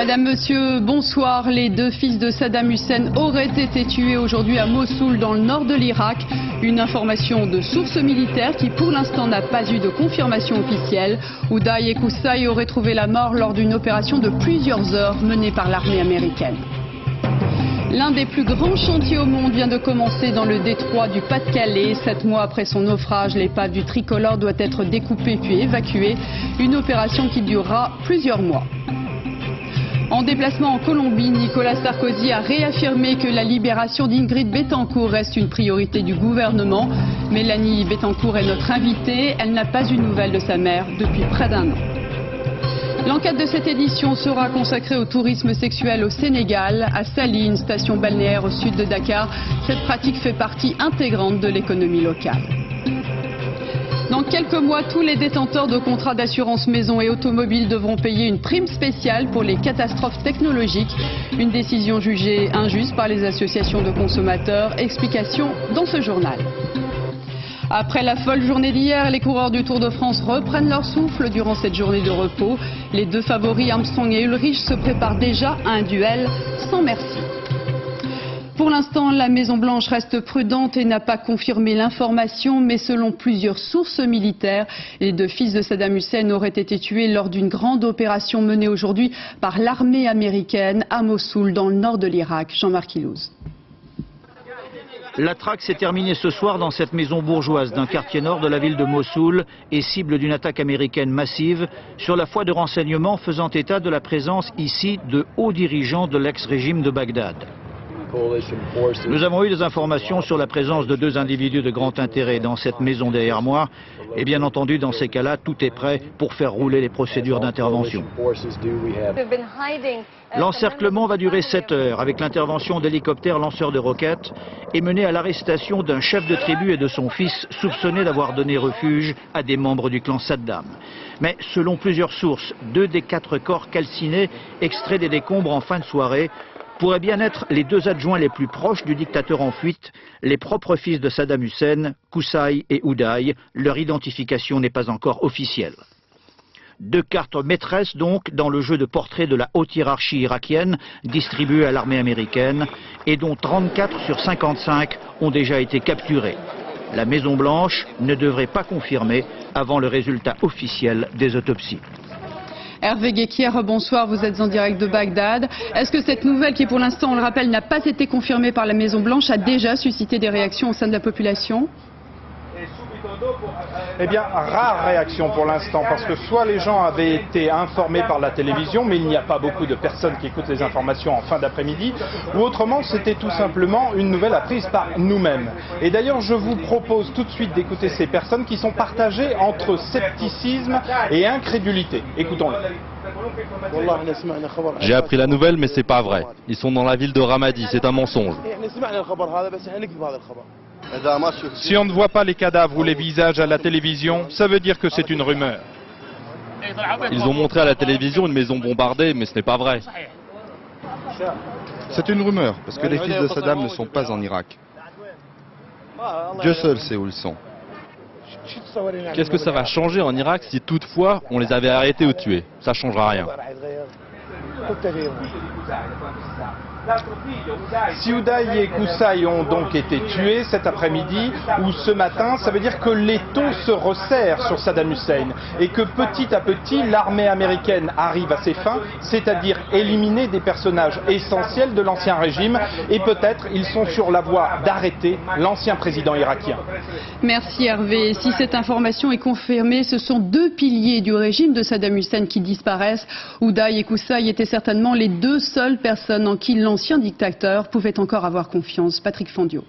Madame, Monsieur, bonsoir. Les deux fils de Saddam Hussein auraient été tués aujourd'hui à Mossoul, dans le nord de l'Irak. Une information de sources militaires qui, pour l'instant, n'a pas eu de confirmation officielle. Oudaï et Koussaï auraient trouvé la mort lors d'une opération de plusieurs heures menée par l'armée américaine. L'un des plus grands chantiers au monde vient de commencer dans le détroit du Pas-de-Calais. 7 mois après son naufrage, l'épave du tricolore doit être découpée puis évacuée. Une opération qui durera plusieurs mois. En déplacement en Colombie, Nicolas Sarkozy a réaffirmé que la libération d'Ingrid Betancourt reste une priorité du gouvernement. Mélanie Betancourt est notre invitée. Elle n'a pas eu de nouvelles de sa mère depuis près d'1 an. L'enquête de cette édition sera consacrée au tourisme sexuel au Sénégal, à Saly, station balnéaire au sud de Dakar. Cette pratique fait partie intégrante de l'économie locale. Dans quelques mois, tous les détenteurs de contrats d'assurance maison et automobile devront payer une prime spéciale pour les catastrophes technologiques. Une décision jugée injuste par les associations de consommateurs. Explication dans ce journal. Après la folle journée d'hier, les coureurs du Tour de France reprennent leur souffle durant cette journée de repos. Les deux favoris, Armstrong et Ulrich, se préparent déjà à un duel sans merci. Pour l'instant, la Maison-Blanche reste prudente et n'a pas confirmé l'information, mais selon plusieurs sources militaires, les deux fils de Saddam Hussein auraient été tués lors d'une grande opération menée aujourd'hui par l'armée américaine à Mossoul, dans le nord de l'Irak. Jean-Marc Ilouz. La traque s'est terminée ce soir dans cette maison bourgeoise d'un quartier nord de la ville de Mossoul et cible d'une attaque américaine massive sur la foi de renseignements faisant état de la présence ici de hauts dirigeants de l'ex-régime de Bagdad. Nous avons eu des informations sur la présence de deux individus de grand intérêt dans cette maison derrière moi. Et bien entendu, dans ces cas-là, tout est prêt pour faire rouler les procédures d'intervention. L'encerclement va durer 7 heures avec l'intervention d'hélicoptères lanceurs de roquettes et mener à l'arrestation d'un chef de tribu et de son fils soupçonnés d'avoir donné refuge à des membres du clan Saddam. Mais selon plusieurs sources, 2 des 4 corps calcinés extraits des décombres en fin de soirée pourraient bien être les 2 adjoints les plus proches du dictateur en fuite, les propres fils de Saddam Hussein, Koussaï et Oudaï. Leur identification n'est pas encore officielle. 2 cartes maîtresses donc dans le jeu de portrait de la haute hiérarchie irakienne distribuée à l'armée américaine et dont 34 sur 55 ont déjà été capturées. La Maison-Blanche ne devrait pas confirmer avant le résultat officiel des autopsies. Hervé Guéquier, bonsoir, vous êtes en direct de Bagdad. Est-ce que cette nouvelle qui, pour l'instant, on le rappelle, n'a pas été confirmée par la Maison-Blanche, a déjà suscité des réactions au sein de la population ? Eh bien, rare réaction pour l'instant, parce que soit les gens avaient été informés par la télévision, mais il n'y a pas beaucoup de personnes qui écoutent les informations en fin d'après-midi, ou autrement, c'était tout simplement une nouvelle apprise par nous-mêmes. Et d'ailleurs, je vous propose tout de suite d'écouter ces personnes qui sont partagées entre scepticisme et incrédulité. Écoutons-les. J'ai appris la nouvelle, mais c'est pas vrai. Ils sont dans la ville de Ramadi, c'est un mensonge. Si on ne voit pas les cadavres ou les visages à la télévision, ça veut dire que c'est une rumeur. Ils ont montré à la télévision une maison bombardée, mais ce n'est pas vrai. C'est une rumeur, parce que les fils de Saddam ne sont pas en Irak. Dieu seul sait où ils sont. Qu'est-ce que ça va changer en Irak si toutefois on les avait arrêtés ou tués? Ça ne changera rien. Si Oudaï et Koussaï ont donc été tués cet après-midi ou ce matin, ça veut dire que l'étau se resserre sur Saddam Hussein et que petit à petit l'armée américaine arrive à ses fins, c'est-à-dire éliminer des personnages essentiels de l'ancien régime et peut-être ils sont sur la voie d'arrêter l'ancien président irakien. Merci Hervé. Si cette information est confirmée, ce sont 2 piliers du régime de Saddam Hussein qui disparaissent. Oudaï et Koussaï étaient certainement les 2 seules personnes en qui l'ancien dictateur pouvait encore avoir confiance. Patrick Fondio.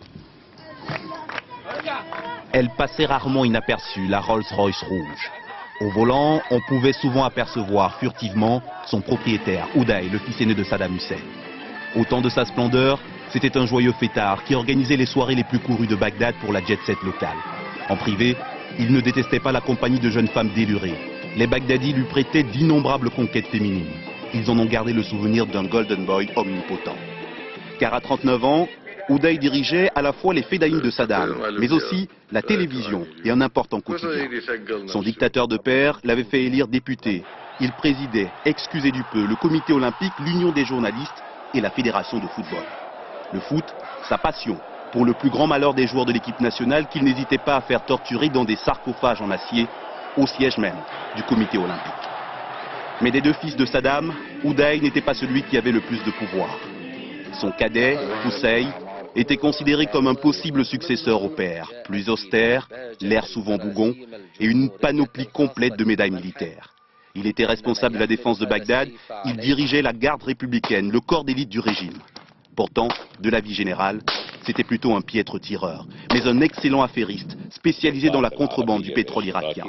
Elle passait rarement inaperçue, la Rolls-Royce rouge. Au volant, on pouvait souvent apercevoir furtivement son propriétaire, Oudaï, le fils aîné de Saddam Hussein. Au temps de sa splendeur, c'était un joyeux fêtard qui organisait les soirées les plus courues de Bagdad pour la jet-set locale. En privé, il ne détestait pas la compagnie de jeunes femmes délurées. Les Bagdadis lui prêtaient d'innombrables conquêtes féminines. Ils en ont gardé le souvenir d'un golden boy omnipotent. Car à 39 ans, Oudaï dirigeait à la fois les Fedaïm de Saddam, mais aussi la télévision et un important quotidien. Son dictateur de père l'avait fait élire député. Il présidait, excusez du peu, le comité olympique, l'union des journalistes et la fédération de football. Le foot, sa passion, pour le plus grand malheur des joueurs de l'équipe nationale qu'il n'hésitait pas à faire torturer dans des sarcophages en acier, au siège même du comité olympique. Mais des deux fils de Saddam, Oudaï n'était pas celui qui avait le plus de pouvoir. Son cadet, Hussein, était considéré comme un possible successeur au père, plus austère, l'air souvent bougon et une panoplie complète de médailles militaires. Il était responsable de la défense de Bagdad, il dirigeait la garde républicaine, le corps d'élite du régime. Pourtant, de la vie générale, c'était plutôt un piètre tireur, mais un excellent affairiste, spécialisé dans la contrebande du pétrole irakien.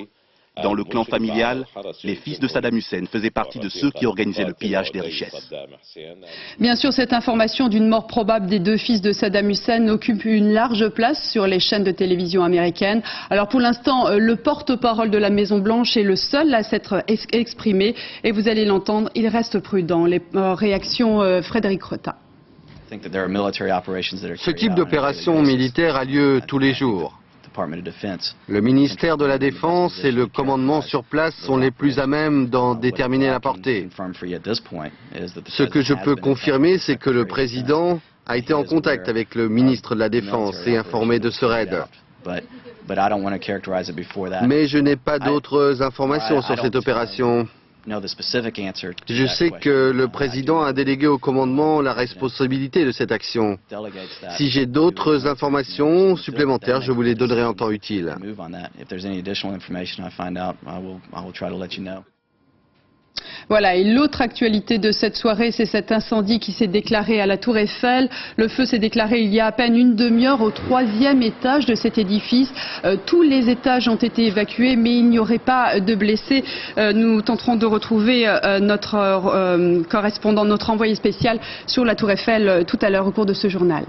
Dans le clan familial, les fils de Saddam Hussein faisaient partie de ceux qui organisaient le pillage des richesses. Bien sûr, cette information d'une mort probable des deux fils de Saddam Hussein occupe une large place sur les chaînes de télévision américaines. Alors pour l'instant, le porte-parole de la Maison-Blanche est le seul à s'être exprimé. Et vous allez l'entendre, il reste prudent. Les réactions, Frédéric Rota. Ce type d'opération militaire a lieu tous les jours. Le ministère de la Défense et le commandement sur place sont les plus à même d'en déterminer la portée. Ce que je peux confirmer, c'est que le président a été en contact avec le ministre de la Défense et informé de ce raid. Mais je n'ai pas d'autres informations sur cette opération. Je sais que le président a délégué au commandement la responsabilité de cette action. Si j'ai d'autres informations supplémentaires, je vous les donnerai en temps utile. Voilà, et l'autre actualité de cette soirée, c'est cet incendie qui s'est déclaré à la Tour Eiffel. Le feu s'est déclaré il y a à peine une demi-heure au 3e étage de cet édifice. Tous les étages ont été évacués, mais il n'y aurait pas de blessés. Nous tenterons de retrouver notre correspondant, notre envoyé spécial sur la Tour Eiffel tout à l'heure au cours de ce journal.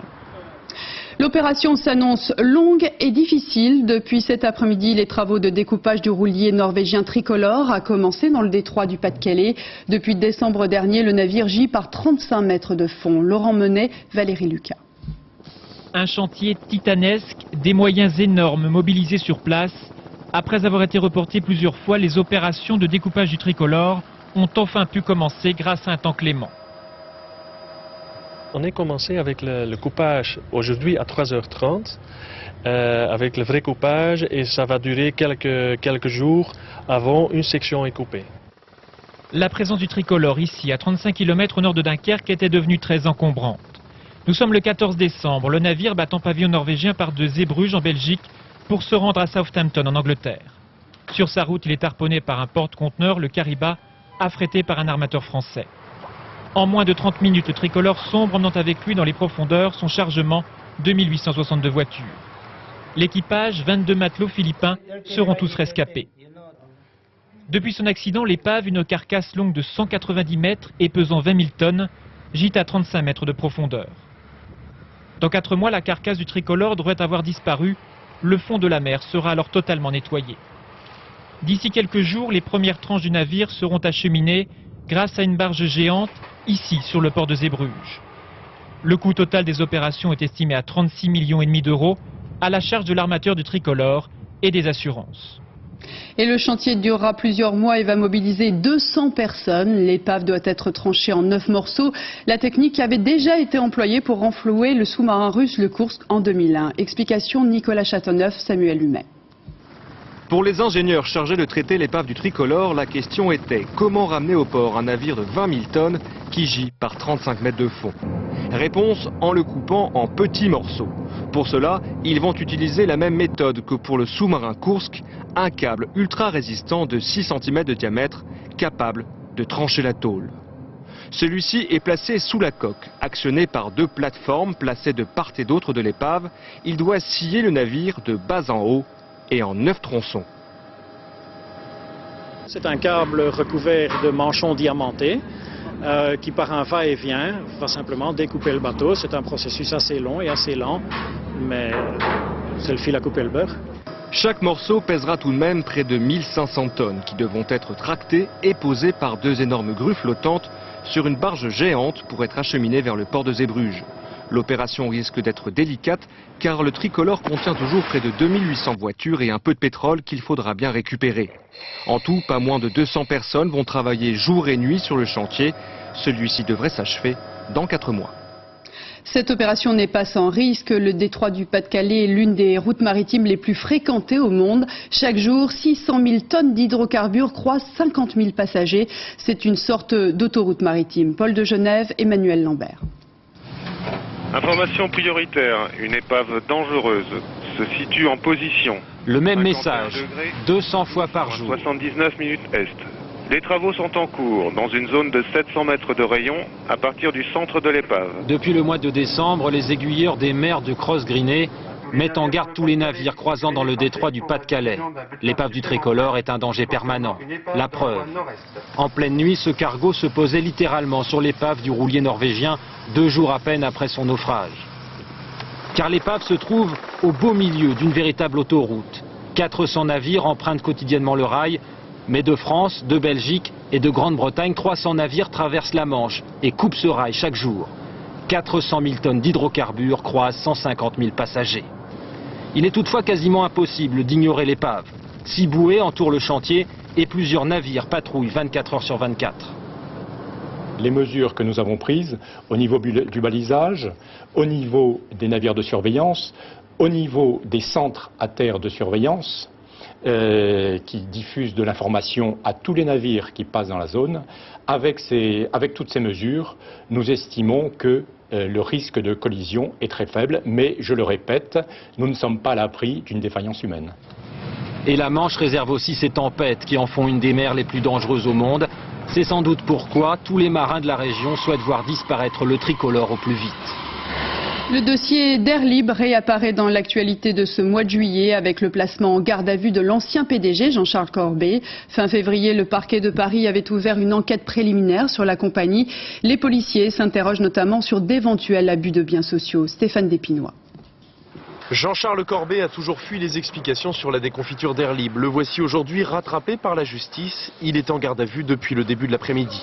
L'opération s'annonce longue et difficile. Depuis cet après-midi, les travaux de découpage du roulier norvégien tricolore a commencé dans le détroit du Pas-de-Calais. Depuis décembre dernier, le navire gît par 35 mètres de fond. Laurent Menet, Valérie Lucas. Un chantier titanesque, des moyens énormes mobilisés sur place. Après avoir été reportés plusieurs fois, les opérations de découpage du tricolore ont enfin pu commencer grâce à un temps clément. On a commencé avec le coupage aujourd'hui à 3h30, avec le vrai coupage, et ça va durer quelques jours avant une section est coupée. La présence du tricolore ici, à 35 km au nord de Dunkerque, était devenue très encombrante. Nous sommes le 14 décembre, le navire battant pavillon norvégien part de Zeebrugge en Belgique pour se rendre à Southampton en Angleterre. Sur sa route, il est harponné par un porte-conteneur, le Kariba, affrété par un armateur français. En moins de 30 minutes, le tricolore sombre emmenant avec lui dans les profondeurs son chargement de 1862 voitures. L'équipage, 22 matelots philippins, seront tous rescapés. Depuis son accident, l'épave, une carcasse longue de 190 mètres et pesant 20 000 tonnes, gît à 35 mètres de profondeur. Dans 4 mois, la carcasse du tricolore devrait avoir disparu. Le fond de la mer sera alors totalement nettoyé. D'ici quelques jours, les premières tranches du navire seront acheminées grâce à une barge géante, ici sur le port de Zeebrugge. Le coût total des opérations est estimé à 36,5 millions d'euros, à la charge de l'armateur du tricolore et des assurances. Et le chantier durera plusieurs mois et va mobiliser 200 personnes. L'épave doit être tranchée en 9 morceaux. La technique avait déjà été employée pour renflouer le sous-marin russe le Kursk en 2001. Explication Nicolas Châteauneuf, Samuel Humet. Pour les ingénieurs chargés de traiter l'épave du tricolore, la question était comment ramener au port un navire de 20 000 tonnes qui gît par 35 mètres de fond. Réponse, en le coupant en petits morceaux. Pour cela, ils vont utiliser la même méthode que pour le sous-marin Kursk, un câble ultra résistant de 6 cm de diamètre, capable de trancher la tôle. Celui-ci est placé sous la coque, actionné par 2 plateformes placées de part et d'autre de l'épave. Il doit scier le navire de bas en haut et en 9 tronçons. C'est un câble recouvert de manchons diamantés qui par un va-et-vient va simplement découper le bateau. C'est un processus assez long et assez lent, mais c'est le fil à couper le beurre. Chaque morceau pèsera tout de même près de 1500 tonnes qui devront être tractées et posées par 2 énormes grues flottantes sur une barge géante pour être acheminées vers le port de Zeebrugge. L'opération risque d'être délicate car le tricolore contient toujours près de 2800 voitures et un peu de pétrole qu'il faudra bien récupérer. En tout, pas moins de 200 personnes vont travailler jour et nuit sur le chantier. Celui-ci devrait s'achever dans 4 mois. Cette opération n'est pas sans risque. Le détroit du Pas-de-Calais est l'une des routes maritimes les plus fréquentées au monde. Chaque jour, 600 000 tonnes d'hydrocarbures croisent 50 000 passagers. C'est une sorte d'autoroute maritime. Paul de Genève, Emmanuel Lambert. Information prioritaire, une épave dangereuse se situe en position. Le même message, 200 fois par jour. 79 minutes est. Les travaux sont en cours dans une zone de 700 mètres de rayon à partir du centre de l'épave. Depuis le mois de décembre, les aiguilleurs des mers de Cross-Grinet mettent en garde tous les navires croisant dans le détroit du Pas-de-Calais. L'épave du tricolore est un danger permanent. La preuve. En pleine nuit, ce cargo se posait littéralement sur l'épave du roulier norvégien 2 jours à peine après son naufrage. Car l'épave se trouve au beau milieu d'une véritable autoroute. 400 navires empruntent quotidiennement le rail. Mais de France, de Belgique et de Grande-Bretagne, 300 navires traversent la Manche et coupent ce rail chaque jour. 400 000 tonnes d'hydrocarbures croisent 150 000 passagers. Il est toutefois quasiment impossible d'ignorer l'épave. 6 bouées entourent le chantier et plusieurs navires patrouillent 24 heures sur 24. Les mesures que nous avons prises au niveau du balisage, au niveau des navires de surveillance, au niveau des centres à terre de surveillance, qui diffusent de l'information à tous les navires qui passent dans la zone. Avec toutes ces mesures, nous estimons que le risque de collision est très faible, mais je le répète, nous ne sommes pas à l'abri d'une défaillance humaine. Et la Manche réserve aussi ces tempêtes qui en font une des mers les plus dangereuses au monde. C'est sans doute pourquoi tous les marins de la région souhaitent voir disparaître le tricolore au plus vite. Le dossier d'Air Libre réapparaît dans l'actualité de ce mois de juillet avec le placement en garde à vue de l'ancien PDG Jean-Charles Corbet. Fin février, le parquet de Paris avait ouvert une enquête préliminaire sur la compagnie. Les policiers s'interrogent notamment sur d'éventuels abus de biens sociaux. Stéphane Despinois. Jean-Charles Corbet a toujours fui les explications sur la déconfiture d'Air Libre. Le voici aujourd'hui rattrapé par la justice. Il est en garde à vue depuis le début de l'après-midi.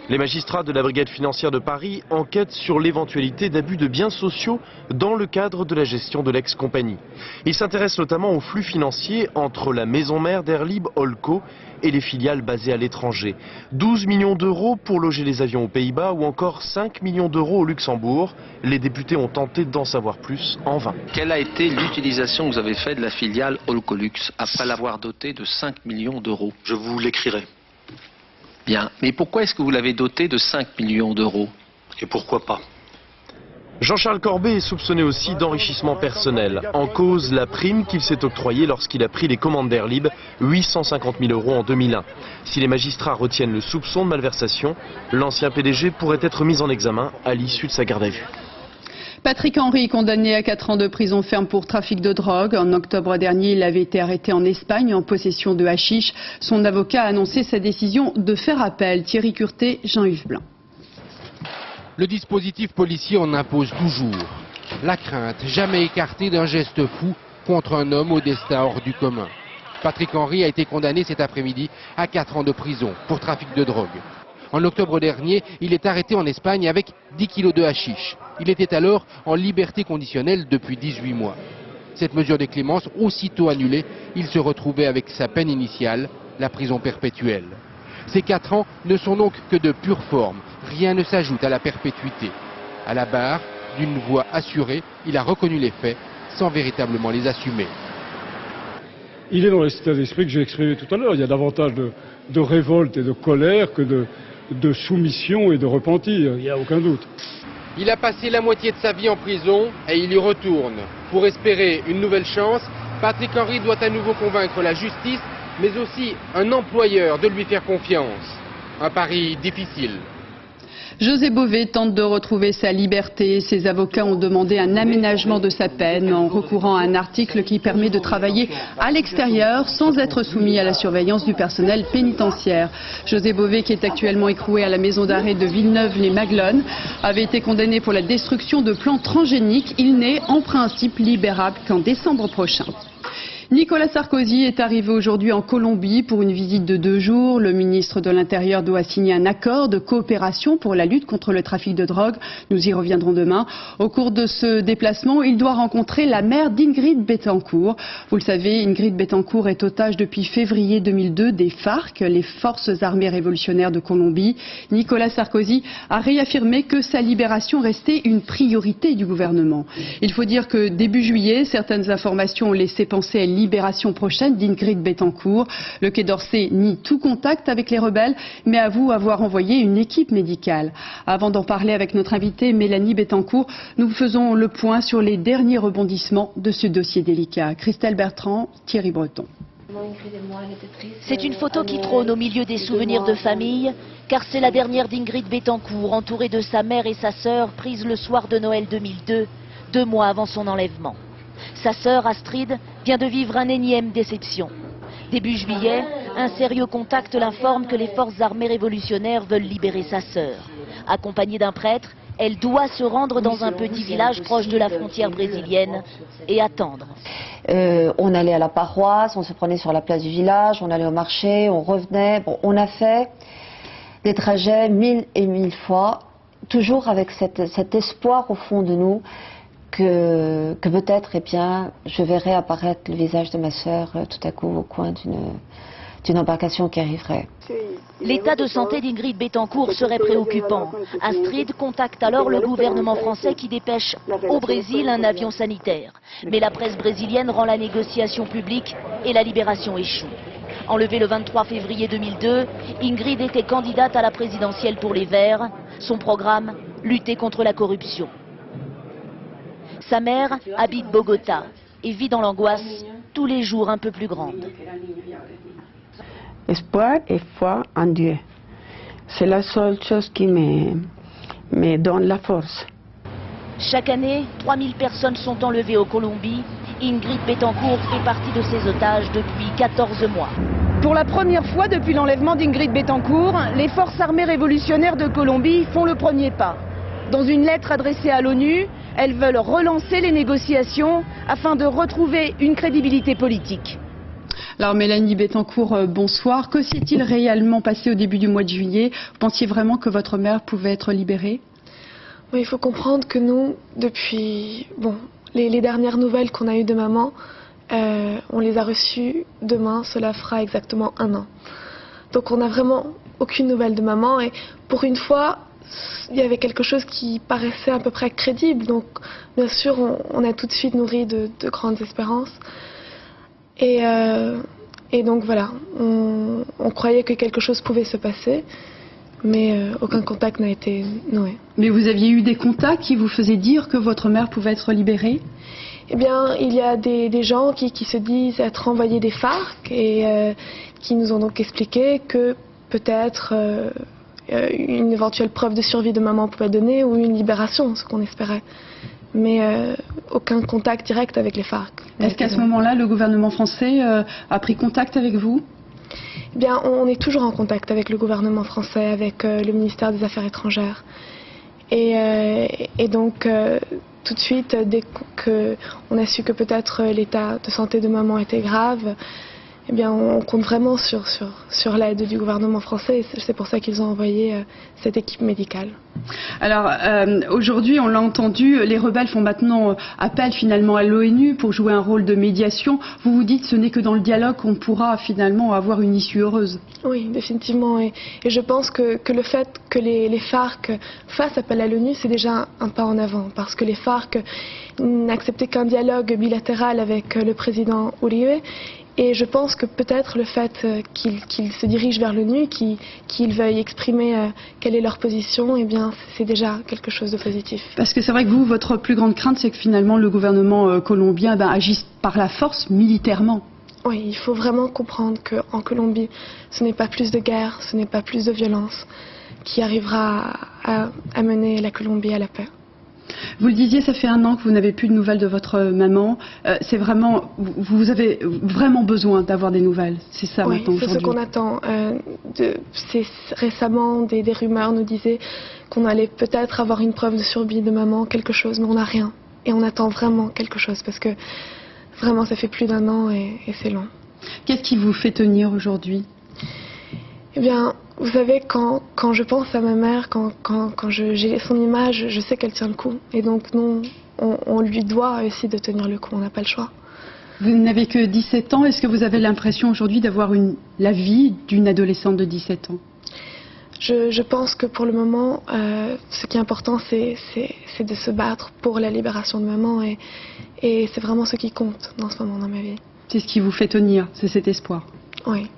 Les magistrats de la brigade financière de Paris enquêtent sur l'éventualité d'abus de biens sociaux dans le cadre de la gestion de l'ex-compagnie. Ils s'intéressent notamment aux flux financiers entre la maison mère d'Air Libre, Olco, et les filiales basées à l'étranger. 12 millions d'euros pour loger les avions aux Pays-Bas ou encore 5 millions d'euros au Luxembourg. Les députés ont tenté d'en savoir plus en vain. Quelle a été l'utilisation que vous avez faite de la filiale Olcolux après l'avoir dotée de 5 millions d'euros? Je vous l'écrirai. Bien, mais pourquoi est-ce que vous l'avez doté de 5 millions d'euros? Et pourquoi pas? Jean-Charles Corbet est soupçonné aussi d'enrichissement personnel. En cause, la prime qu'il s'est octroyée lorsqu'il a pris les commandes d'Air Libre, 850 000 euros en 2001. Si les magistrats retiennent le soupçon de malversation, l'ancien PDG pourrait être mis en examen à l'issue de sa garde à vue. Patrick Henry, condamné à 4 ans de prison ferme pour trafic de drogue. En octobre dernier, il avait été arrêté en Espagne en possession de hashish. Son avocat a annoncé sa décision de faire appel. Thierry Curté, Jean-Yves Blin. Le dispositif policier en impose toujours. La crainte, jamais écartée d'un geste fou contre un homme au destin hors du commun. Patrick Henry a été condamné cet après-midi à 4 ans de prison pour trafic de drogue. En octobre dernier, il est arrêté en Espagne avec 10 kilos de hashish. Il était alors en liberté conditionnelle depuis 18 mois. Cette mesure de clémence aussitôt annulée, il se retrouvait avec sa peine initiale, la prison perpétuelle. Ces 4 ans ne sont donc que de pure forme. Rien ne s'ajoute à la perpétuité. À la barre, d'une voix assurée, il a reconnu les faits sans véritablement les assumer. Il est dans l'état d'esprit que j'ai exprimé tout à l'heure. Il y a davantage de révolte et de colère que de soumission et de repentir, il n'y a aucun doute. Il a passé la moitié de sa vie en prison et il y retourne. Pour espérer une nouvelle chance, Patrick Henry doit à nouveau convaincre la justice, mais aussi un employeur de lui faire confiance. Un pari difficile. José Bové tente de retrouver sa liberté. Ses avocats ont demandé un aménagement de sa peine en recourant à un article qui permet de travailler à l'extérieur sans être soumis à la surveillance du personnel pénitentiaire. José Bové, qui est actuellement écroué à la maison d'arrêt de Villeneuve-les-Maglones, avait été condamné pour la destruction de plants transgéniques. Il n'est en principe libérable qu'en décembre prochain. Nicolas Sarkozy est arrivé aujourd'hui en Colombie pour une visite de 2 jours. Le ministre de l'Intérieur doit signer un accord de coopération pour la lutte contre le trafic de drogue. Nous y reviendrons demain. Au cours de ce déplacement, il doit rencontrer la mère d'Ingrid Betancourt. Vous le savez, Ingrid Betancourt est otage depuis février 2002 des FARC, les Forces armées révolutionnaires de Colombie. Nicolas Sarkozy a réaffirmé que sa libération restait une priorité du gouvernement. Il faut dire que début juillet, certaines informations ont laissé penser à une libération prochaine d'Ingrid Betancourt. Le Quai d'Orsay nie tout contact avec les rebelles, mais avoue avoir envoyé une équipe médicale. Avant d'en parler avec notre invitée Mélanie Betancourt, nous faisons le point sur les derniers rebondissements de ce dossier délicat. Christelle Bertrand, Thierry Breton. C'est une photo qui trône au milieu des souvenirs de famille, car c'est la dernière d'Ingrid Betancourt, entourée de sa mère et sa sœur, prise le soir de Noël 2002, 2 mois avant son enlèvement. Sa sœur, Astrid, vient de vivre un énième déception. Début juillet, un sérieux contact l'informe que les forces armées révolutionnaires veulent libérer sa sœur. Accompagnée d'un prêtre, elle doit se rendre dans un petit village proche de la frontière brésilienne et attendre. On allait à la paroisse, on se prenait sur la place du village, on allait au marché, on revenait. Bon, on a fait des trajets 1000 et 1000 fois, toujours avec cet espoir au fond de nous que peut-être, eh bien, je verrais apparaître le visage de ma sœur tout à coup au coin d'une embarcation qui arriverait. L'état de santé d'Ingrid Betancourt serait préoccupant. Astrid contacte alors le gouvernement français qui dépêche au Brésil un avion sanitaire. Mais la presse brésilienne rend la négociation publique et la libération échoue. Enlevée le 23 février 2002, Ingrid était candidate à la présidentielle pour les Verts. Son programme, lutter contre la corruption. Sa mère habite Bogota et vit dans l'angoisse tous les jours un peu plus grande. Espoir et foi en Dieu. C'est la seule chose qui me donne la force. Chaque année, 3000 personnes sont enlevées en Colombie. Ingrid Betancourt fait partie de ces otages depuis 14 mois. Pour la première fois depuis l'enlèvement d'Ingrid Betancourt, les forces armées révolutionnaires de Colombie font le premier pas. Dans une lettre adressée à l'ONU, elles veulent relancer les négociations afin de retrouver une crédibilité politique. Alors Mélanie Betancourt, bonsoir. Que s'est-il réellement passé au début du mois de juillet? Pensiez vraiment que votre mère pouvait être libérée? Il faut comprendre que nous, depuis les dernières nouvelles qu'on a eues de maman, on les a reçues demain, cela fera exactement 1 an. Donc on n'a vraiment aucune nouvelle de maman et pour une fois, il y avait quelque chose qui paraissait à peu près crédible. Donc bien sûr, on a tout de suite nourri de grandes espérances. Et donc voilà, on croyait que quelque chose pouvait se passer, mais aucun contact n'a été noué. Mais vous aviez eu des contacts qui vous faisaient dire que votre mère pouvait être libérée? Eh bien, il y a des gens qui se disent être envoyés des FARC et qui nous ont donc expliqué que peut-être une éventuelle preuve de survie de maman pouvait donner ou une libération, ce qu'on espérait. Mais aucun contact direct avec les FARC. Est-ce qu'à ce moment-là, le gouvernement français a pris contact avec vous? Eh bien, on est toujours en contact avec le gouvernement français, avec le ministère des Affaires étrangères. Et donc, tout de suite, dès qu'on a su que peut-être l'état de santé de maman était grave, eh bien, on compte vraiment sur l'aide du gouvernement français. C'est pour ça qu'ils ont envoyé cette équipe médicale. Alors, aujourd'hui, on l'a entendu, les rebelles font maintenant appel finalement à l'ONU pour jouer un rôle de médiation. Vous vous dites que ce n'est que dans le dialogue qu'on pourra finalement avoir une issue heureuse. Oui, définitivement. Et je pense que le fait que les FARC fassent appel à l'ONU, c'est déjà un pas en avant. Parce que les FARC n'acceptaient qu'un dialogue bilatéral avec le président Uribe. Et je pense que peut-être le fait qu'ils se dirigent vers l'ONU, qu'ils veuillent exprimer quelle est leur position, eh bien, c'est déjà quelque chose de positif. Parce que c'est vrai que vous, votre plus grande crainte, c'est que finalement le gouvernement colombien agisse par la force militairement. Oui, il faut vraiment comprendre qu'en Colombie, ce n'est pas plus de guerre, ce n'est pas plus de violence qui arrivera à mener la Colombie à la paix. Vous le disiez, ça fait 1 an que vous n'avez plus de nouvelles de votre maman. C'est vraiment, vous avez vraiment besoin d'avoir des nouvelles. C'est ça maintenant aujourd'hui. Oui, c'est ce qu'on attend. Récemment, des rumeurs nous disaient qu'on allait peut-être avoir une preuve de survie de maman, quelque chose, mais on n'a rien. Et on attend vraiment quelque chose parce que Vraiment, ça fait plus d'1 an et c'est long. Qu'est-ce qui vous fait tenir aujourd'hui? Eh bien, vous savez, quand je pense à ma mère, quand j'ai son image, je sais qu'elle tient le coup. Et donc, nous, on lui doit aussi de tenir le coup, on n'a pas le choix. Vous n'avez que 17 ans, est-ce que vous avez l'impression aujourd'hui d'avoir la vie d'une adolescente de 17 ans? Je pense que pour le moment, ce qui est important, c'est de se battre pour la libération de maman et c'est vraiment ce qui compte dans ce moment dans ma vie. C'est ce qui vous fait tenir, c'est cet espoir? Oui.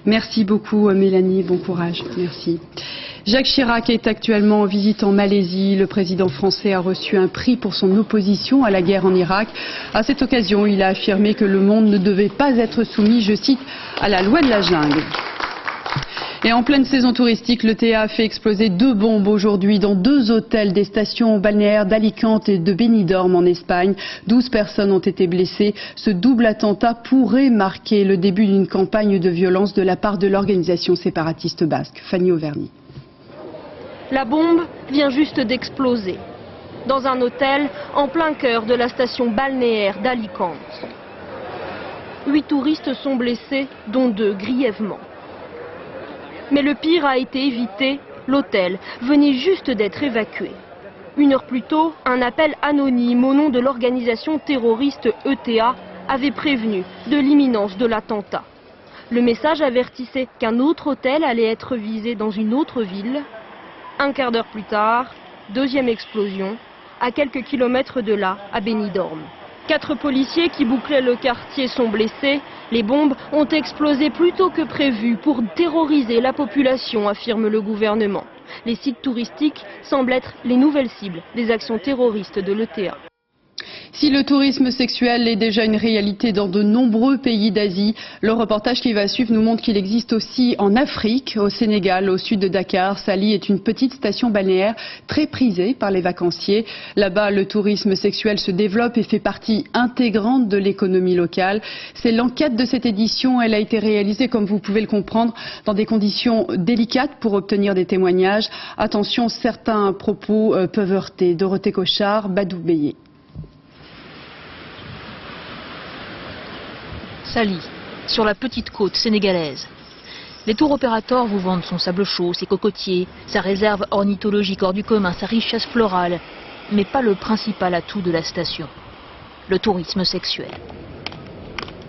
Merci beaucoup Mélanie, bon courage. Merci. Jacques Chirac est actuellement en visite en Malaisie. Le président français a reçu un prix pour son opposition à la guerre en Irak. À cette occasion, il a affirmé que le monde ne devait pas être soumis, je cite, à la loi de la jungle. Et en pleine saison touristique, l'ETA a fait exploser 2 bombes aujourd'hui dans 2 hôtels des stations balnéaires d'Alicante et de Benidorm en Espagne. 12 personnes ont été blessées. Ce double attentat pourrait marquer le début d'une campagne de violence de la part de l'organisation séparatiste basque. Fanny Auvergne. La bombe vient juste d'exploser dans un hôtel en plein cœur de la station balnéaire d'Alicante. 8 touristes sont blessés, dont 2 grièvement. Mais le pire a été évité, l'hôtel venait juste d'être évacué. 1 heure plus tôt, un appel anonyme au nom de l'organisation terroriste ETA avait prévenu de l'imminence de l'attentat. Le message avertissait qu'un autre hôtel allait être visé dans une autre ville. 1 quart d'heure plus tard, 2e explosion, à quelques kilomètres de là, à Benidorm. 4 policiers qui bouclaient le quartier sont blessés. Les bombes ont explosé plus tôt que prévu pour terroriser la population, affirme le gouvernement. Les sites touristiques semblent être les nouvelles cibles des actions terroristes de l'ETA. Si le tourisme sexuel est déjà une réalité dans de nombreux pays d'Asie, le reportage qui va suivre nous montre qu'il existe aussi en Afrique, au Sénégal, au sud de Dakar. Sali est une petite station balnéaire très prisée par les vacanciers. Là-bas, le tourisme sexuel se développe et fait partie intégrante de l'économie locale. C'est l'enquête de cette édition. Elle a été réalisée, comme vous pouvez le comprendre, dans des conditions délicates pour obtenir des témoignages. Attention, certains propos peuvent heurter. Dorothée Cochard, Badou Beyé. Sali, sur la petite côte sénégalaise. Les tours opérateurs vous vendent son sable chaud, ses cocotiers, sa réserve ornithologique hors du commun, sa richesse florale, mais pas le principal atout de la station, le tourisme sexuel.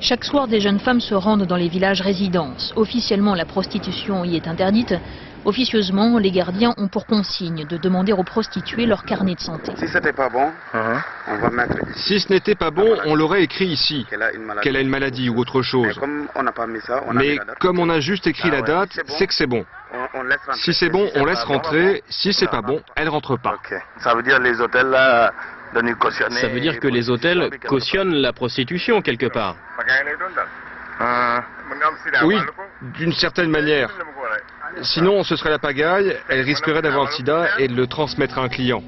Chaque soir, des jeunes femmes se rendent dans les villages résidences. Officiellement, la prostitution y est interdite. Officieusement, les gardiens ont pour consigne de demander aux prostituées leur carnet de santé. Si c'était pas bon, on va mettre ici. Si ce n'était pas bon, on l'aurait écrit ici, qu'elle a une maladie ou autre chose. Mais comme on a juste écrit la date, c'est que c'est bon. Si c'est bon, on laisse rentrer. Si c'est pas bon, elle rentre pas. Ça veut dire les hôtels là, ça veut dire que les hôtels cautionnent la prostitution quelque part. Oui, d'une certaine manière. Sinon, ce serait la pagaille, elle risquerait d'avoir le sida et de le transmettre à un client.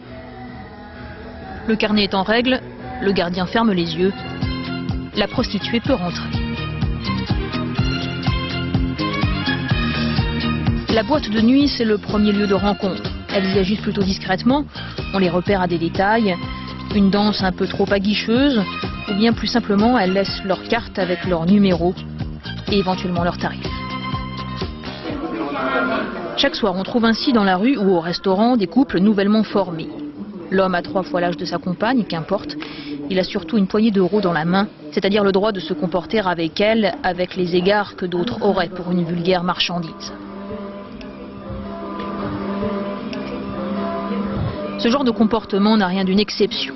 Le carnet est en règle, le gardien ferme les yeux. La prostituée peut rentrer. La boîte de nuit, c'est le premier lieu de rencontre. Elles y agissent plutôt discrètement, on les repère à des détails. Une danse un peu trop aguicheuse, ou bien plus simplement, elles laissent leur carte avec leur numéro et éventuellement leur tarif. Chaque soir, on trouve ainsi dans la rue ou au restaurant des couples nouvellement formés. L'homme a 3 fois l'âge de sa compagne, qu'importe. Il a surtout une poignée d'euros dans la main, c'est-à-dire le droit de se comporter avec elle avec les égards que d'autres auraient pour une vulgaire marchandise. Ce genre de comportement n'a rien d'une exception.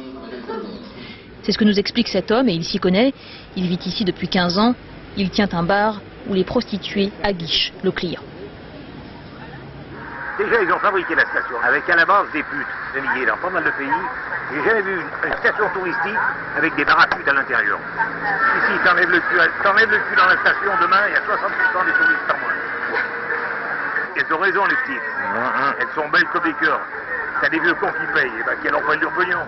C'est ce que nous explique cet homme et il s'y connaît. Il vit ici depuis 15 ans. Il tient un bar où les prostituées aguichent le client. Déjà, ils ont fabriqué la station avec à la base des putes, des milliers dans pas mal de pays. J'ai jamais vu une station touristique avec des barracudes à l'intérieur. Ici, t'enlèves le cul dans la station, demain, il y a 60% des touristes en moins. Elles ont raison, les petites. Elles sont belles comme des cœurs. T'as des vieux cons qui payent, et ben qu'elles envoient leur pognon.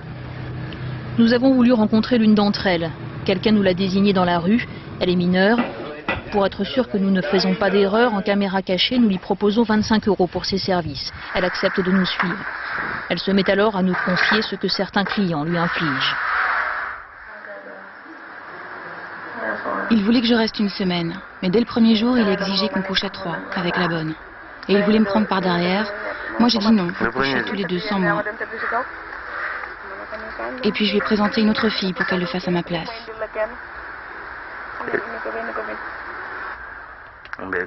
Nous avons voulu rencontrer l'une d'entre elles. Quelqu'un nous l'a désignée dans la rue. Elle est mineure. Pour être sûr que nous ne faisons pas d'erreur, en caméra cachée, nous lui proposons 25 € pour ses services. Elle accepte de nous suivre. Elle se met alors à nous confier ce que certains clients lui infligent. Il voulait que je reste une semaine, mais dès le premier jour, il a exigé qu'on couche à 3, avec la bonne. Et il voulait me prendre par derrière. Moi, j'ai dit non, faut coucher tous les deux sans moi. Et puis je lui ai présenté une autre fille pour qu'elle le fasse à ma place.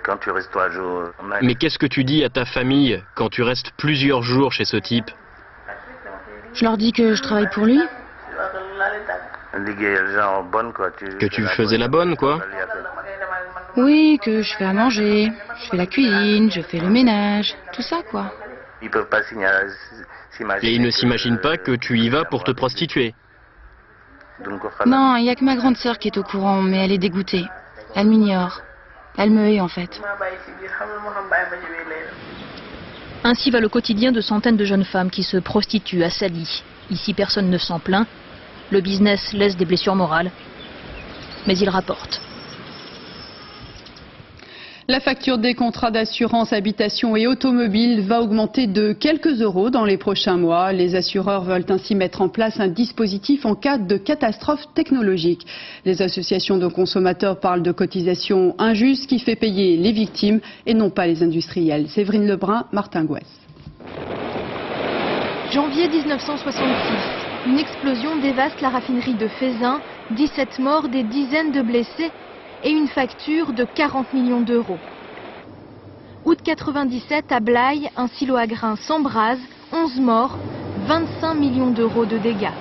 Quand tu restes 3 jours... Mais qu'est-ce que tu dis à ta famille quand tu restes plusieurs jours chez ce type? Je leur dis que je travaille pour lui. Que tu faisais la bonne, quoi? Oui, que je fais à manger, je fais la cuisine, je fais le ménage, tout ça, quoi. Ils peuvent pas Et ils ne s'imaginent pas que tu y vas pour te prostituer? Non, il n'y a que ma grande sœur qui est au courant, mais elle est dégoûtée. Elle m'ignore. Elle me hait, en fait. Ainsi va le quotidien de centaines de jeunes femmes qui se prostituent à Sali. Ici, personne ne s'en plaint. Le business laisse des blessures morales, mais il rapporte. La facture des contrats d'assurance habitation et automobile va augmenter de quelques euros dans les prochains mois. Les assureurs veulent ainsi mettre en place un dispositif en cas de catastrophe technologique. Les associations de consommateurs parlent de cotisations injustes qui fait payer les victimes et non pas les industriels. Séverine Lebrun, Martin Gouès. Janvier 1966, une explosion dévaste la raffinerie de Feyzin, 17 morts, des dizaines de blessés et une facture de 40 millions d'euros. Août 97, à Blaye, un silo à grains s'embrase, 11 morts, 25 millions d'euros de dégâts.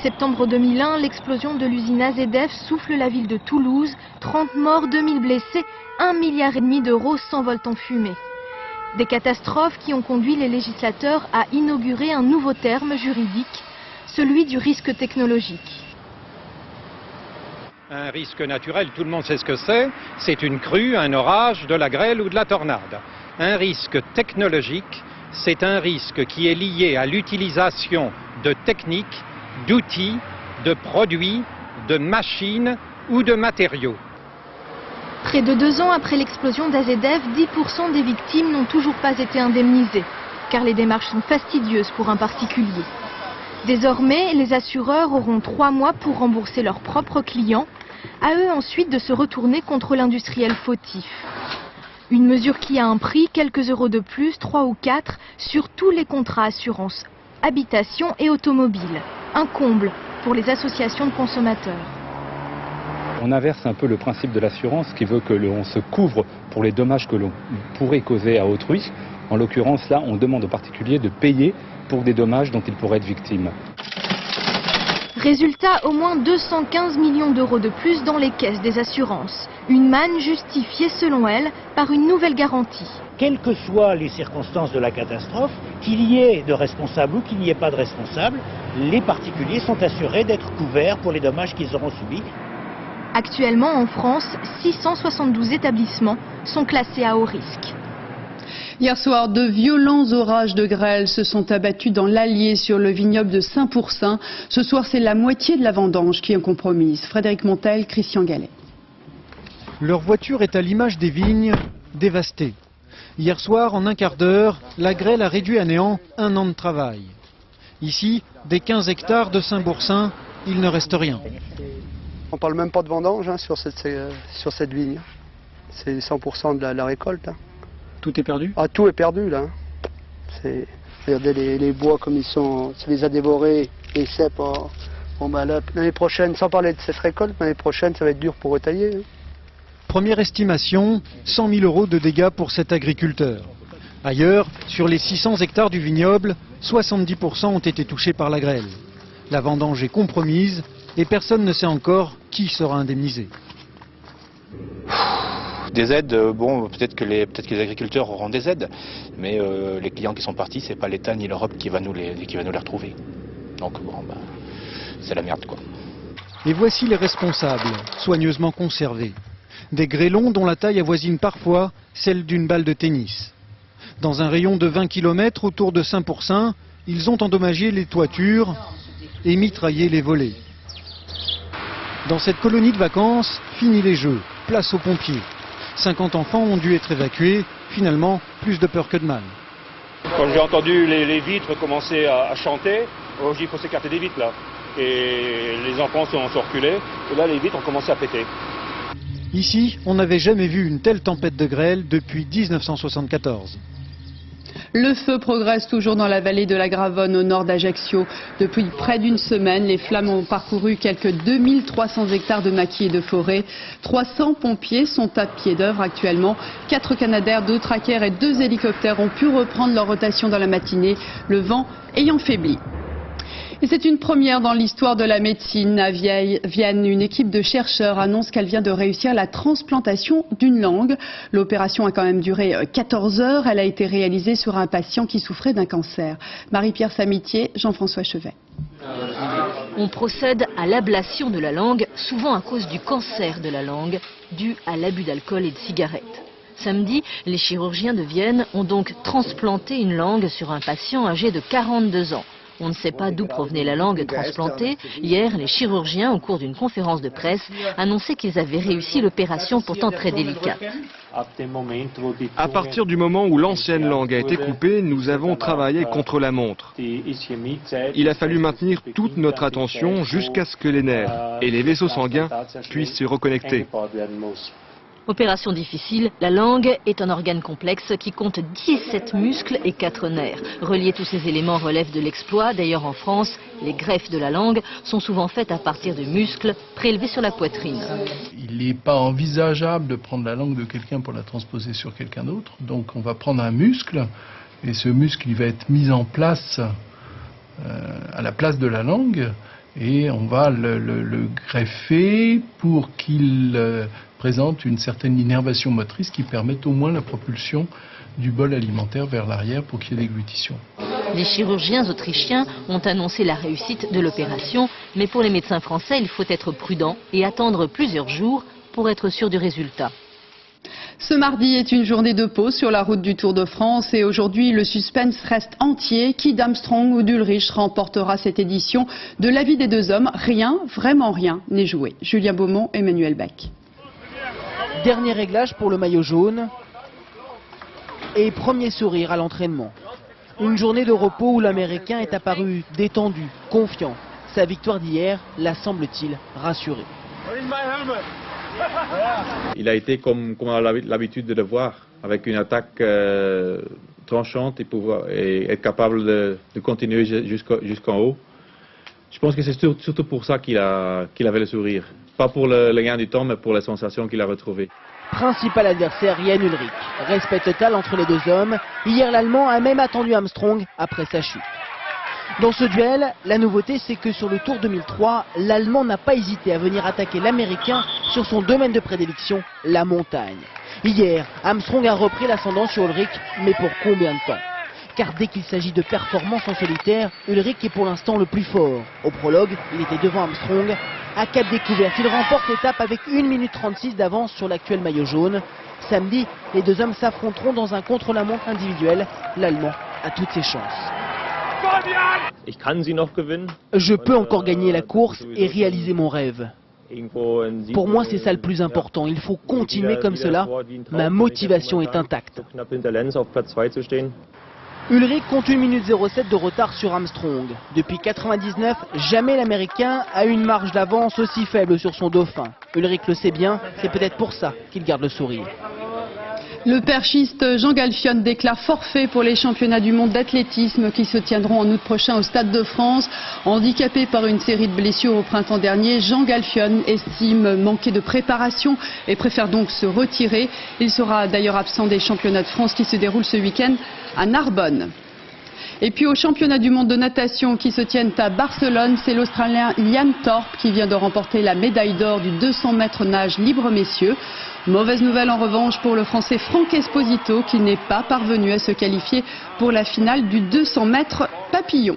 Septembre 2001, l'explosion de l'usine AZF souffle la ville de Toulouse, 30 morts, 2000 blessés, 1,5 milliard d'euros s'envolent en fumée. Des catastrophes qui ont conduit les législateurs à inaugurer un nouveau terme juridique, celui du risque technologique. Un risque naturel, tout le monde sait ce que c'est une crue, un orage, de la grêle ou de la tornade. Un risque technologique, c'est un risque qui est lié à l'utilisation de techniques, d'outils, de produits, de machines ou de matériaux. Près de 2 ans après l'explosion d'AZF, 10% des victimes n'ont toujours pas été indemnisées, car les démarches sont fastidieuses pour un particulier. Désormais, les assureurs auront 3 mois pour rembourser leurs propres clients, à eux ensuite de se retourner contre l'industriel fautif. Une mesure qui a un prix, quelques euros de plus, 3 ou 4, sur tous les contrats assurance, habitation et automobile. Un comble pour les associations de consommateurs. On inverse un peu le principe de l'assurance qui veut que l'on se couvre pour les dommages que l'on pourrait causer à autrui. En l'occurrence, là, on demande aux particuliers de payer pour des dommages dont ils pourraient être victimes. Résultat, au moins 215 millions d'euros de plus dans les caisses des assurances. Une manne justifiée, selon elle, par une nouvelle garantie. Quelles que soient les circonstances de la catastrophe, qu'il y ait de responsables ou qu'il n'y ait pas de responsables, les particuliers sont assurés d'être couverts pour les dommages qu'ils auront subis. Actuellement, en France, 672 établissements sont classés à haut risque. Hier soir, de violents orages de grêle se sont abattus dans l'Allier sur le vignoble de Saint-Pourçain. Ce soir, c'est la moitié de la vendange qui est compromise. Frédéric Montel, Christian Gallet. Leur voiture est à l'image des vignes, dévastées. Hier soir, en un quart d'heure, la grêle a réduit à néant 1 an de travail. Ici, des 15 hectares de Saint-Pourçain, il ne reste rien. On ne parle même pas de vendange sur cette vigne. C'est 100% de la récolte. Tout est perdu? Ah, tout est perdu là. Regardez les bois comme ils sont, ça les a dévorés, les cèpes. Bon, bah, l'année prochaine, sans parler de cette récolte, l'année prochaine ça va être dur pour retailler. Première estimation, 100 000 euros de dégâts pour cet agriculteur. Ailleurs, sur les 600 hectares du vignoble, 70% ont été touchés par la grêle. La vendange est compromise et personne ne sait encore qui sera indemnisé. Des aides, bon, peut-être que les agriculteurs auront des aides, mais les clients qui sont partis, c'est pas l'État ni l'Europe qui va nous les retrouver. Donc bon, bah, c'est la merde quoi. Et voici les responsables, soigneusement conservés. Des grêlons dont la taille avoisine parfois celle d'une balle de tennis. Dans un rayon de 20 km autour de Saint-Pourçain, ils ont endommagé les toitures et mitraillé les volets. Dans cette colonie de vacances, fini les jeux, place aux pompiers. 50 enfants ont dû être évacués, finalement plus de peur que de mal. Quand j'ai entendu les vitres commencer à chanter, j'ai dit il faut s'écarter des vitres là. et les enfants sont reculés. Et là, les vitres ont commencé à péter. Ici, on n'avait jamais vu une telle tempête de grêle depuis 1974. Le feu progresse toujours dans la vallée de la Gravonne au nord d'Ajaccio. Depuis près d'une semaine, les flammes ont parcouru quelques 2300 hectares de maquis et de forêt. 300 pompiers sont à pied d'œuvre actuellement. 4 Canadair, 2 trackers et 2 hélicoptères ont pu reprendre leur rotation dans la matinée, le vent ayant faibli. Et c'est une première dans l'histoire de la médecine. À Vienne, une équipe de chercheurs annonce qu'elle vient de réussir la transplantation d'une langue. L'opération a quand même duré 14 heures. Elle a été réalisée sur un patient qui souffrait d'un cancer. Marie-Pierre Samitier, Jean-François Chevet. On procède à l'ablation de la langue, souvent à cause du cancer de la langue, dû à l'abus d'alcool et de cigarettes. Samedi, les chirurgiens de Vienne ont donc transplanté une langue sur un patient âgé de 42 ans. On ne sait pas d'où provenait la langue transplantée. Hier, les chirurgiens, au cours d'une conférence de presse, annonçaient qu'ils avaient réussi l'opération pourtant très délicate. À partir du moment où l'ancienne langue a été coupée, nous avons travaillé contre la montre. Il a fallu maintenir toute notre attention jusqu'à ce que les nerfs et les vaisseaux sanguins puissent se reconnecter. Opération difficile, la langue est un organe complexe qui compte 17 muscles et 4 nerfs. Relier tous ces éléments relève de l'exploit. D'ailleurs en France, les greffes de la langue sont souvent faites à partir de muscles prélevés sur la poitrine. Il n'est pas envisageable de prendre la langue de quelqu'un pour la transposer sur quelqu'un d'autre. Donc on va prendre un muscle et ce muscle il va être mis en place à la place de la langue et on va le greffer pour qu'il présente une certaine innervation motrice qui permette au moins la propulsion du bol alimentaire vers l'arrière pour qu'il y ait déglutition. Les chirurgiens autrichiens ont annoncé la réussite de l'opération, mais pour les médecins français, il faut être prudent et attendre plusieurs jours pour être sûr du résultat. Ce mardi est une journée de pause sur la route du Tour de France et aujourd'hui le suspense reste entier. Qui d'Armstrong ou d'Ullrich remportera cette édition? De l'avis des deux hommes, rien, vraiment rien n'est joué. Julien Beaumont, Emmanuel Beck. Dernier réglage pour le maillot jaune et premier sourire à l'entraînement. Une journée de repos où l'Américain est apparu détendu, confiant. Sa victoire d'hier l'a, semble-t-il, rassuré. Il a été comme on a l'habitude de le voir, avec une attaque tranchante et être capable de continuer jusqu'en haut. Je pense que c'est surtout pour ça qu'il avait le sourire. Pas pour le gain du temps, mais pour la sensation qu'il a retrouvée. Principal adversaire, Jan Ullrich. Respect total entre les deux hommes. Hier, l'Allemand a même attendu Armstrong après sa chute. Dans ce duel, la nouveauté, c'est que sur le Tour 2003, l'Allemand n'a pas hésité à venir attaquer l'Américain sur son domaine de prédilection, la montagne. Hier, Armstrong a repris l'ascendant sur Ullrich, mais pour combien de temps? Car dès qu'il s'agit de performance en solitaire, Ullrich est pour l'instant le plus fort. Au prologue, il était devant Armstrong. À 4 découvertes, il remporte l'étape avec 1 minute 36 d'avance sur l'actuel maillot jaune. Samedi, les deux hommes s'affronteront dans un contre-la-montre individuel. L'Allemand a toutes ses chances. Je peux encore gagner la course et réaliser mon rêve. Pour moi, c'est ça le plus important. Il faut continuer comme cela. Ma motivation est intacte. Ullrich compte 1 minute 07 de retard sur Armstrong. Depuis 1999, jamais l'Américain a eu une marge d'avance aussi faible sur son dauphin. Ullrich le sait bien, c'est peut-être pour ça qu'il garde le sourire. Le perchiste Jean Galfionne déclare forfait pour les championnats du monde d'athlétisme qui se tiendront en août prochain au Stade de France. Handicapé par une série de blessures au printemps dernier, Jean Galfionne estime manquer de préparation et préfère donc se retirer. Il sera d'ailleurs absent des championnats de France qui se déroulent ce week-end à Narbonne. Et puis au championnat du monde de natation qui se tiennent à Barcelone, c'est l'Australien Ian Thorpe qui vient de remporter la médaille d'or du 200 mètres nage libre messieurs. Mauvaise nouvelle en revanche pour le Français Franck Esposito qui n'est pas parvenu à se qualifier pour la finale du 200 mètres papillon.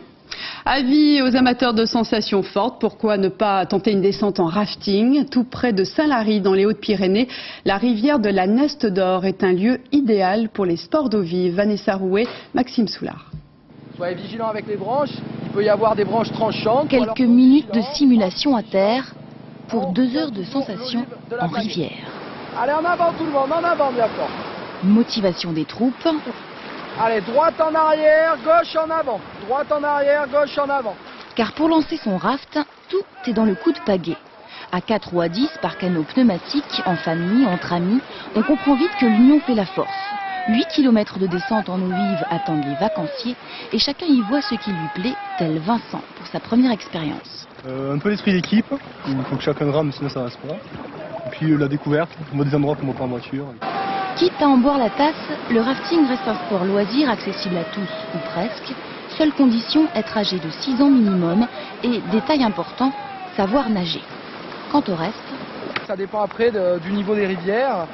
Avis aux amateurs de sensations fortes, pourquoi ne pas tenter une descente en rafting? Tout près de Saint-Lary dans les Hautes-Pyrénées, la rivière de la Neste d'Or est un lieu idéal pour les sports d'eau vive. Vanessa Rouet, Maxime Soulard. Soyez vigilants avec les branches, il peut y avoir des branches tranchantes. Quelques minutes de simulation à terre pour 2 heures de sensations en rivière. Allez, en avant tout le monde, en avant bien fort. Motivation des troupes. Allez, droite en arrière, gauche en avant. Droite en arrière, gauche en avant. Car pour lancer son raft, tout est dans le coup de pagaie. À 4 ou à 10 par canot pneumatique, en famille, entre amis, on comprend vite que l'union fait la force. 8 km de descente en eau vive attendent les vacanciers et chacun y voit ce qui lui plaît, tel Vincent pour sa première expérience. Un peu l'esprit d'équipe, il faut que chacun rame sinon ça ne reste pas. Et puis la découverte, on voit des endroits qu'on ne voit pas en voiture. Quitte à en boire la tasse, le rafting reste un sport loisir accessible à tous ou presque. Seule condition, être âgé de 6 ans minimum et, détail important, savoir nager. Quant au reste... Ça dépend après du niveau des rivières.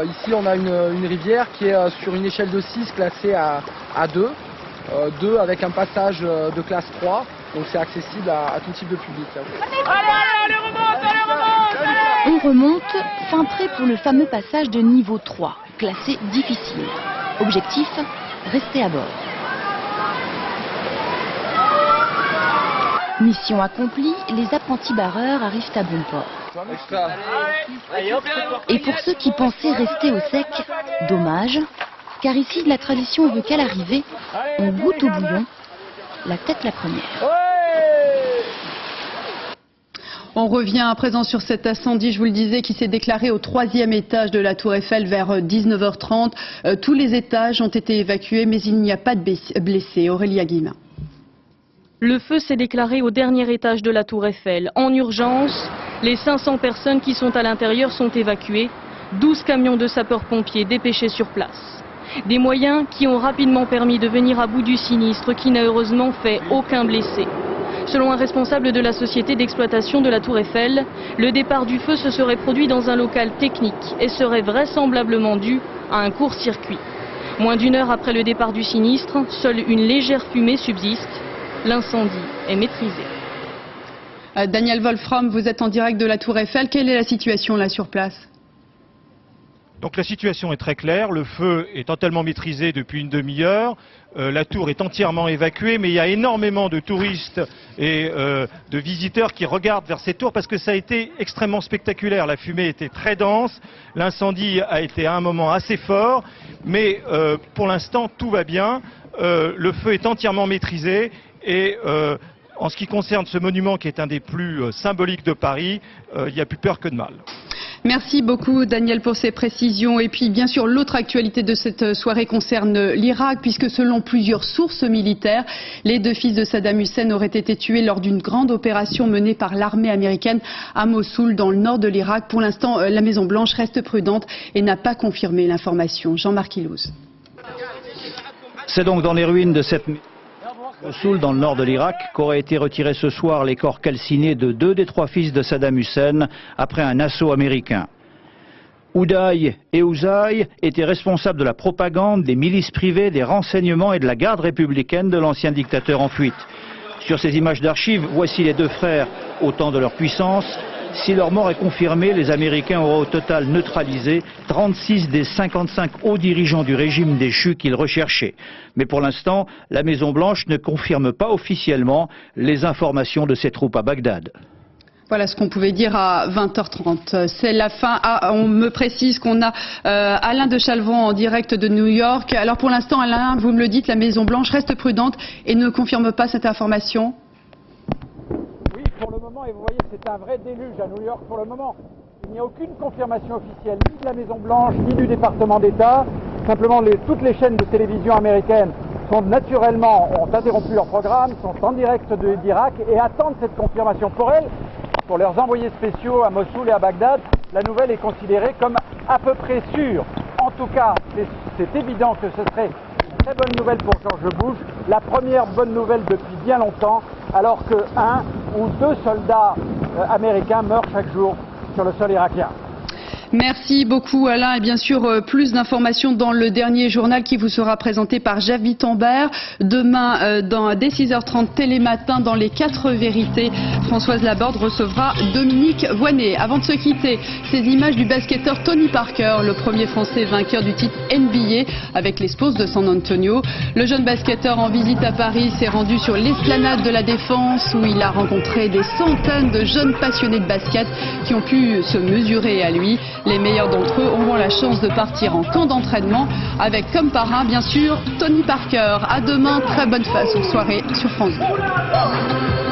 Ici on a une rivière qui est sur une échelle de 6 classée à 2. 2 avec un passage de classe 3. Donc c'est accessible à tout type de public. Allez, remonte. On remonte, fin prêt pour le fameux passage de niveau 3, classé difficile. Objectif, rester à bord. Mission accomplie, les apprentis barreurs arrivent à bon port. Et pour ceux qui pensaient rester au sec, dommage, car ici la tradition veut qu'à l'arrivée, on goûte au bouillon, la tête la première. On revient à présent sur cet incendie, je vous le disais, qui s'est déclaré au 3e étage de la Tour Eiffel vers 19h30. Tous les étages ont été évacués, mais il n'y a pas de blessés. Aurélia Guillemin. Le feu s'est déclaré au dernier étage de la Tour Eiffel. En urgence, les 500 personnes qui sont à l'intérieur sont évacuées. 12 camions de sapeurs-pompiers dépêchés sur place. Des moyens qui ont rapidement permis de venir à bout du sinistre qui n'a heureusement fait aucun blessé. Selon un responsable de la société d'exploitation de la Tour Eiffel, le départ du feu se serait produit dans un local technique et serait vraisemblablement dû à un court-circuit. Moins d'une heure après le départ du sinistre, seule une légère fumée subsiste. L'incendie est maîtrisé. Daniel Wolfram, vous êtes en direct de la Tour Eiffel. Quelle est la situation là sur place ? Donc la situation est très claire, le feu est totalement maîtrisé depuis une demi-heure, la tour est entièrement évacuée, mais il y a énormément de touristes et de visiteurs qui regardent vers cette tour parce que ça a été extrêmement spectaculaire. La fumée était très dense, l'incendie a été à un moment assez fort, mais pour l'instant tout va bien, le feu est entièrement maîtrisé et en ce qui concerne ce monument qui est un des plus symboliques de Paris, il n'y a plus peur que de mal. Merci beaucoup Daniel pour ces précisions. Et puis bien sûr l'autre actualité de cette soirée concerne l'Irak puisque selon plusieurs sources militaires, les 2 fils de Saddam Hussein auraient été tués lors d'une grande opération menée par l'armée américaine à Mossoul dans le nord de l'Irak. Pour l'instant la Maison Blanche reste prudente et n'a pas confirmé l'information. Jean-Marc Ilouz. C'est donc dans les ruines de cette Mossoul, dans le nord de l'Irak, qu'auraient été retirés ce soir les corps calcinés de 2 des 3 fils de Saddam Hussein après un assaut américain. Oudaï et Ouzaï étaient responsables de la propagande, des milices privées, des renseignements et de la garde républicaine de l'ancien dictateur en fuite. Sur ces images d'archives, voici les 2 frères au temps de leur puissance. Si leur mort est confirmée, les Américains auraient au total neutralisé 36 des 55 hauts dirigeants du régime déchu qu'ils recherchaient. Mais pour l'instant, la Maison-Blanche ne confirme pas officiellement les informations de ses troupes à Bagdad. Voilà ce qu'on pouvait dire à 20h30. C'est la fin. Ah, on me précise qu'on a Alain de Chalvon en direct de New York. Alors pour l'instant, Alain, vous me le dites, la Maison-Blanche reste prudente et ne confirme pas cette information. Oui, pour le moment, et vous voyez, c'est un vrai déluge à New York pour le moment. Il n'y a aucune confirmation officielle, ni de la Maison-Blanche, ni du département d'État. Simplement, toutes les chaînes de télévision américaines ont interrompu leur programme, sont en direct d'Irak et attendent cette confirmation. Pour elles, pour leurs envoyés spéciaux à Mossoul et à Bagdad, la nouvelle est considérée comme à peu près sûre. En tout cas, c'est évident que ce serait une très bonne nouvelle pour George Bush, la première bonne nouvelle depuis bien longtemps, alors que 1 ou 2 soldats américains meurent chaque jour sur le sol irakien. Merci beaucoup Alain et bien sûr plus d'informations dans le dernier journal qui vous sera présenté par Jeff Wittenberg. Demain dès 6h30 Télématin dans les 4 vérités, Françoise Laborde recevra Dominique Voynet. Avant de se quitter, ces images du basketteur Tony Parker, le premier Français vainqueur du titre NBA avec les Spurs de San Antonio. Le jeune basketteur en visite à Paris s'est rendu sur l'esplanade de la Défense où il a rencontré des centaines de jeunes passionnés de basket qui ont pu se mesurer à lui. Les meilleurs d'entre eux auront la chance de partir en camp d'entraînement avec comme parrain bien sûr Tony Parker. À demain, très bonne soirée sur France 2.